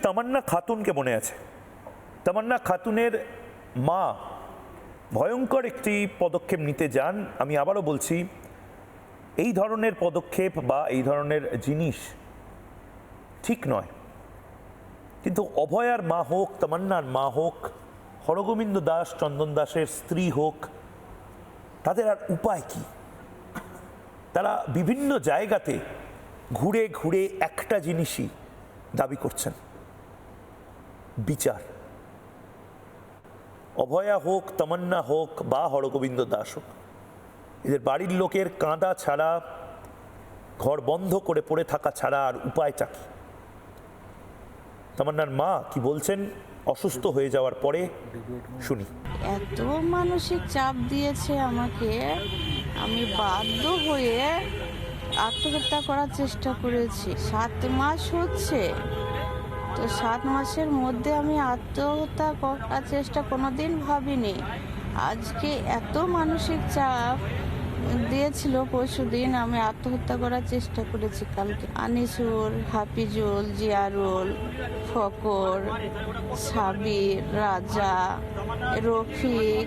তামান্না খাতুনকে মনে আছে? তামান্না খাতুনের মা ভয়ঙ্কর একটি পদক্ষেপ নিতে যান। আমি আবারও বলছি, এই ধরনের পদক্ষেপ বা এই ধরনের জিনিস ঠিক নয়, কিন্তু অভয়ার মা হোক, তামান্নার মা হোক, হরগোবিন্দ দাস চন্দন দাসের স্ত্রী হোক, তাদের আর উপায় কি? তারা বিভিন্ন জায়গাতে ঘুরে ঘুরে একটা জিনিসই দাবি করছেন, বিচার। অভয়া হোক, তামান্না হোক বা হরগোবিন্দ দাস হোক, এদের বাড়ির লোকের কাঁদা ছাড়া, ঘর বন্ধ করে পড়ে থাকা ছাড়া আর উপায়টা কি? তামান্নার মা কি বলছেন অসুস্থ হয়ে যাওয়ার পরে, শুনি। এত মানসিক চাপ দিয়েছে আমাকে, আমি বাধ্য হয়ে আত্মহত্যা করার চেষ্টা করেছি। 7 মাস হচ্ছে, তো 7 মাসের মধ্যে আমি আত্মহত্যা করার চেষ্টা কোনোদিন ভাবিনি। আজকে এত মানসিক চাপ দিয়েছিল, পরশুদিন আমি আত্মহত্যা করার চেষ্টা করেছি। কালকে আনিসুর, হাফিজুল, জিয়ারুল, ফকর, সাবির, রাজা, রফিক,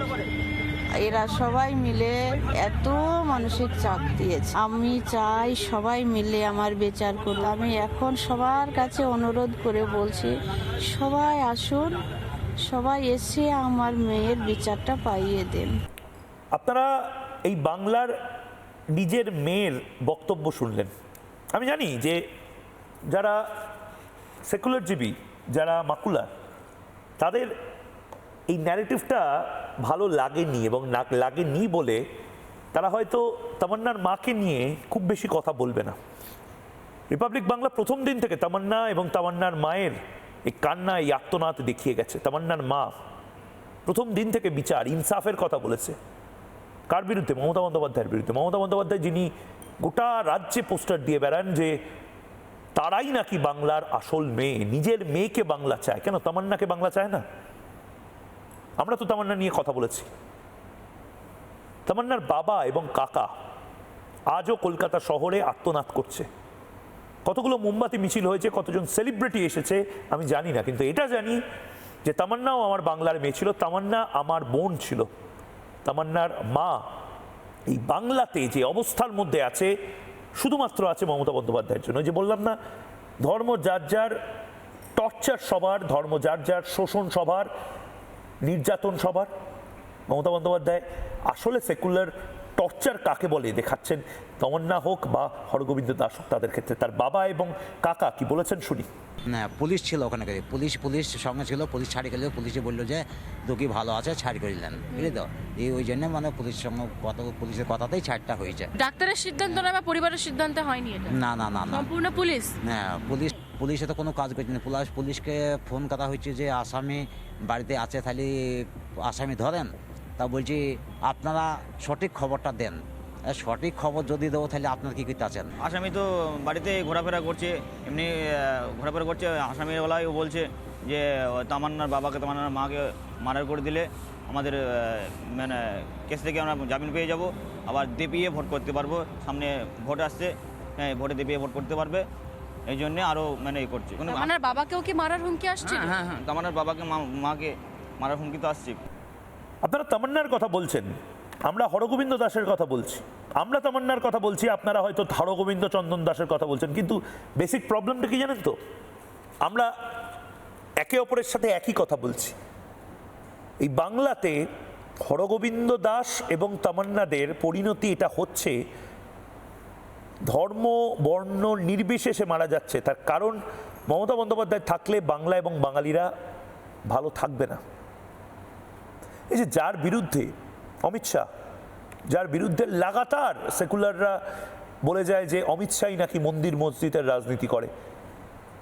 এরা সবাই মিলে এত মানসিক চাপ দিয়েছে। আমি চাই সবাই মিলে আমার বিচার করুন। আমি এখন সবার কাছে অনুরোধ করে বলছি, সবাই আসুন, সবাই এসে আমার মেয়ের বিচারটা পাইয়ে দেন। আপনারা এই বাংলার নিজের মেয়ের বক্তব্য শুনলেন। আমি জানি যে যারা সেকুলারজীবী, যারা মাকুলার, তাদের এই ন্যারেটিভটা ভালো লাগেনি, এবং লাগেনি বলে তারা হয়তো তামান্নার মাকে নিয়ে খুব বেশি কথা বলবে না। রিপাবলিক বাংলা প্রথম দিন থেকে তামান্না এবং তামান্নার মায়ের এই কান্না, এই আর্তনাদ দেখিয়ে গেছে। তামান্নার মা প্রথম দিন থেকে বিচার, ইনসাফের কথা বলেছে। কার বিরুদ্ধে? মমতা বন্দ্যোপাধ্যায়ের বিরুদ্ধে। মমতা বন্দ্যোপাধ্যায়, যিনি গোটা রাজ্যে পোস্টার দিয়ে বেড়ান যে তারাই নাকি বাংলার আসল মেয়ে, নিজের মেয়েকে বাংলা চায়। কেন তামান্নাকে বাংলা চায় না? আমরা তো তামান্না নিয়ে কথা বলেছি। তামান্নার বাবা এবং কাকা আজও কলকাতা শহরে আর্তনাদ করছে। কতগুলো মোমবাতি মিছিল হয়েছে, কতজন সেলিব্রিটি এসেছে আমি জানি না, কিন্তু এটা জানি যে তামান্নাও আমার বাংলার মেয়ে ছিল, তামান্না আমার বোন ছিল। তামান্নার মা এই বাংলাতে যে অবস্থার মধ্যে আছে, শুধুমাত্র আছে মমতা বন্দ্যোপাধ্যায়ের জন্য। যে বললাম না, ধর্ম যার যার, টর্চার সবার, ধর্ম যার যার, শোষণ সবার, নির্যাতন সবার। মমতা বন্দ্যোপাধ্যায় আসলে সেকুলার টর্চার কাকে বলে দেখাচ্ছেন, তামান্না হোক বা হরগোবিন্দ দাস হোক, তাদের ক্ষেত্রে। তার বাবা এবং কাকা কি বলেছেন শুনি। না, পুলিশ ছিল ওখানে, পুলিশ সঙ্গে ছিল। পুলিশ ছাড়ি করলে, পুলিশে বললো যে দুঃখী ভালো আছে, ছাড়ি করিলেন, বুঝলি তো। ওই জন্য মানে পুলিশের সঙ্গে পুলিশের কথাতেই ছাড়টা হয়েছে। ডাক্তারের সিদ্ধান্ত না বা পরিবারের সিদ্ধান্ত হয়নি এটা? না না না না, সম্পূর্ণ পুলিশ। হ্যাঁ, পুলিশে তো কোনো কাজ করছে না। পুলিশকে ফোন করা হয়েছে যে আসামি বাড়িতে আছে, তাহলে আসামি ধরেন। তা বলছি আপনারা সঠিক খবরটা দেন, সঠিক খবর যদি দেবো তাহলে আপনার কী করতে আছেন। আসামি তো বাড়িতে ঘোরাফেরা করছে, এমনি ঘোরাফেরা করছে। আসামিওয়ালাই বলছে যে তামান্নার বাবাকে, তামান্নার মাকে মার্ডার করে দিলে আমাদের মানে কেস থেকে আমরা জামিন পেয়ে যাব, আবার দেপিয়ে ভোট করতে পারবো। সামনে ভোট আসছে, হ্যাঁ, ভোটে দেপিয়ে ভোট করতে পারবে। এই জন্যে আরও মানে করছে। তামান্নার বাবাকেও কি মারার হুমকি আসছে? হ্যাঁ হ্যাঁ, তামান্নার বাবাকে মাকে মারার হুমকি তো আসছে। আপনারা তামান্নার কথা বলছেন, আমরা হরগোবিন্দ দাসের কথা বলছি। আমরা তামান্নার কথা বলছি, আপনারা হয়তো হরগোবিন্দ চন্দন দাসের কথা বলছেন। কিন্তু বেসিক প্রবলেমটা কি জানেন তো? আমরা একে অপরের সাথে একই কথা বলছি। এই বাংলাতে হরগোবিন্দ দাস এবং তামান্নাদের পরিণতি এটা হচ্ছে, ধর্ম বর্ণ নির্বিশেষে মারা যাচ্ছে। তার কারণ মমতা বন্দ্যোপাধ্যায় থাকলে বাংলা এবং বাঙালিরা ভালো থাকবে না। এই যে যার বিরুদ্ধে অমিত শাহ, যার বিরুদ্ধে লাগাতার সেকুলাররা বলে যায় যে অমিত শাহই নাকি মন্দির মসজিদের রাজনীতি করে,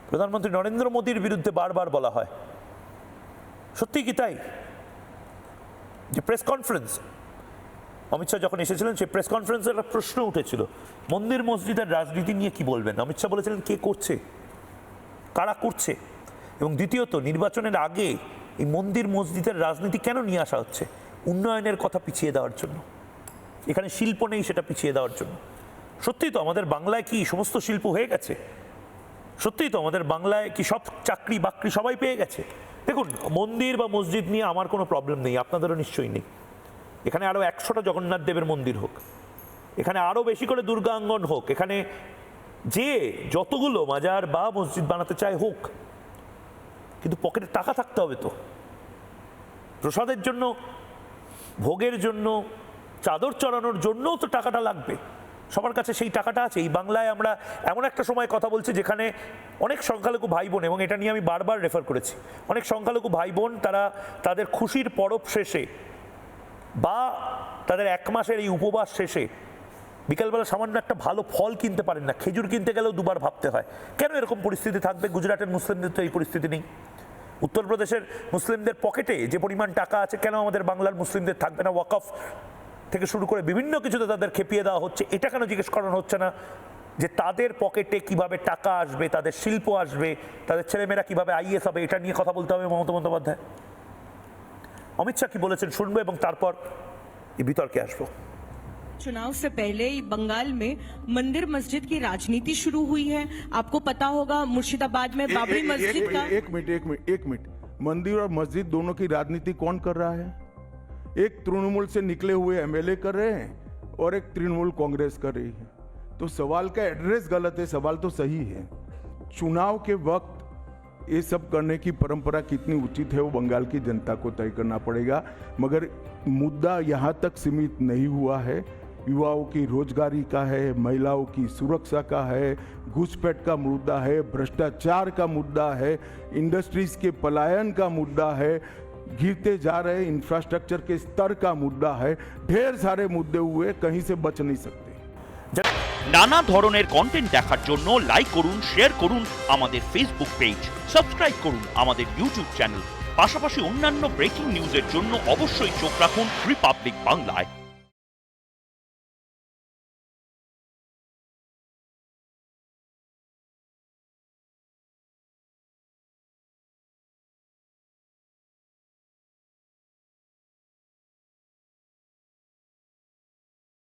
প্রধানমন্ত্রী নরেন্দ্র মোদীর বিরুদ্ধে বারবার বলা হয়। সত্যি কি তাই? যে প্রেস কনফারেন্স অমিত শাহ যখন এসেছিলেন, সেই প্রেস কনফারেন্সে একটা প্রশ্ন উঠেছিল, মন্দির মসজিদের রাজনীতি নিয়ে কি বলবেন? অমিত শাহ বলেছিলেন কে করছে, কারা করছে। এবং দ্বিতীয়ত, নির্বাচনের আগে এই মন্দির মসজিদের রাজনীতি কেন নিয়ে আসা হচ্ছে? উন্নয়নের কথা পিছিয়ে দেওয়ার জন্য। এখানে শিল্প নেই, সেটা পিছিয়ে দেওয়ার জন্য। সত্যি তো আমাদের বাংলায় কি সমস্ত শিল্প হয়ে গেছে? সত্যিই তো আমাদের বাংলায় কি সব চাকরি বাকরি সবাই পেয়ে গেছে? দেখুন, মন্দির বা মসজিদ নিয়ে আমার কোনো প্রবলেম নেই, আপনাদেরও নিশ্চয়ই নেই। এখানে আরও 100টা জগন্নাথ দেবের মন্দির হোক, এখানে আরও বেশি করে দুর্গাঙ্গন হোক, এখানে যে যতগুলো মাজার বা মসজিদ বানাতে চায় হোক, কিন্তু পকেটে টাকা থাকতে হবে তো। প্রসাদের জন্য, ভোগের জন্য, চাদর চড়ানোর জন্যও তো টাকাটা লাগবে। সবার কাছে সেই টাকাটা আছে? এই বাংলায় আমরা এমন একটা সময় কথা বলছি যেখানে অনেক সংখ্যালঘু ভাই বোন, এবং এটা নিয়ে আমি বারবার রেফার করেছি, অনেক সংখ্যালঘু ভাই বোন তারা তাদের খুশির পরব শেষে বা তাদের 1 মাসের এই উপবাস শেষে বিকালবেলা সামান্য একটা ভালো ফল কিনতে পারেন না, খেজুর কিনতে গেলেও দুবার ভাবতে হয়। কেন এরকম পরিস্থিতি থাকবে? গুজরাটের মুসলিমদের তো এই পরিস্থিতি নেই। উত্তরপ্রদেশের মুসলিমদের পকেটে যে পরিমাণ টাকা আছে, কেন আমাদের বাংলার মুসলিমদের থাকবে না? ওয়াকফ থেকে শুরু করে বিভিন্ন কিছুতে তাদের খেপিয়ে দেওয়া হচ্ছে, এটা কেন জিজ্ঞেস করানো হচ্ছে না যে তাদের পকেটে কিভাবে টাকা আসবে, তাদের শিল্প আসবে, তাদের ছেলেমেয়েরা কিভাবে আইএস হবে? এটা নিয়ে কথা বলতে হবে মমতা বন্দ্যোপাধ্যায়। অমিত শাহ কি বলেছেন শুনবো, এবং তারপর এই বিতর্কে আসবো। चुनाव से पहले ही बंगाल में मंदिर मस्जिद की राजनीति शुरू हुई है। आपको पता होगा मुर्शिदाबाद में बाबरी मस्जिद का एक मिनट मंदिर और मस्जिद दोनों की राजनीति कौन कर रहा है? एक तृणमूल से निकले हुए एमएलए कर रहे हैं और एक तृणमूल कांग्रेस कर रही है। तो सवाल का एड्रेस गलत है, सवाल तो सही है। चुनाव के वक्त ये सब करने की परंपरा कितनी उचित है वो बंगाल की जनता को तय करना पड़ेगा, मगर मुद्दा यहाँ तक सीमित नहीं हुआ है। युवाओं की रोजगारी का है, महिलाओं की सुरक्षा का है, घुसपैठ का मुद्दा है, भ्रष्टाचार का मुद्दा है, इंडस्ट्रीज के पलायन का मुद्दा है, गिरते जा रहे इंफ्रास्ट्रक्चर के स्तर का मुद्दा है। ढेर सारे मुद्दे हुए, कहीं से बच नहीं सकते। নানা ধরনের কন্টেন্ট দেখার জন্য লাইক করুন, শেয়ার করুন আমাদের ফেসবুক পেজ, সাবস্ক্রাইব করুন আমাদের ইউটিউব চ্যানেল। পাশাপাশি অন্যান্য ব্রেকিং নিউজের জন্য অবশ্যই চোখ রাখুন রিপাবলিক বাংলায়।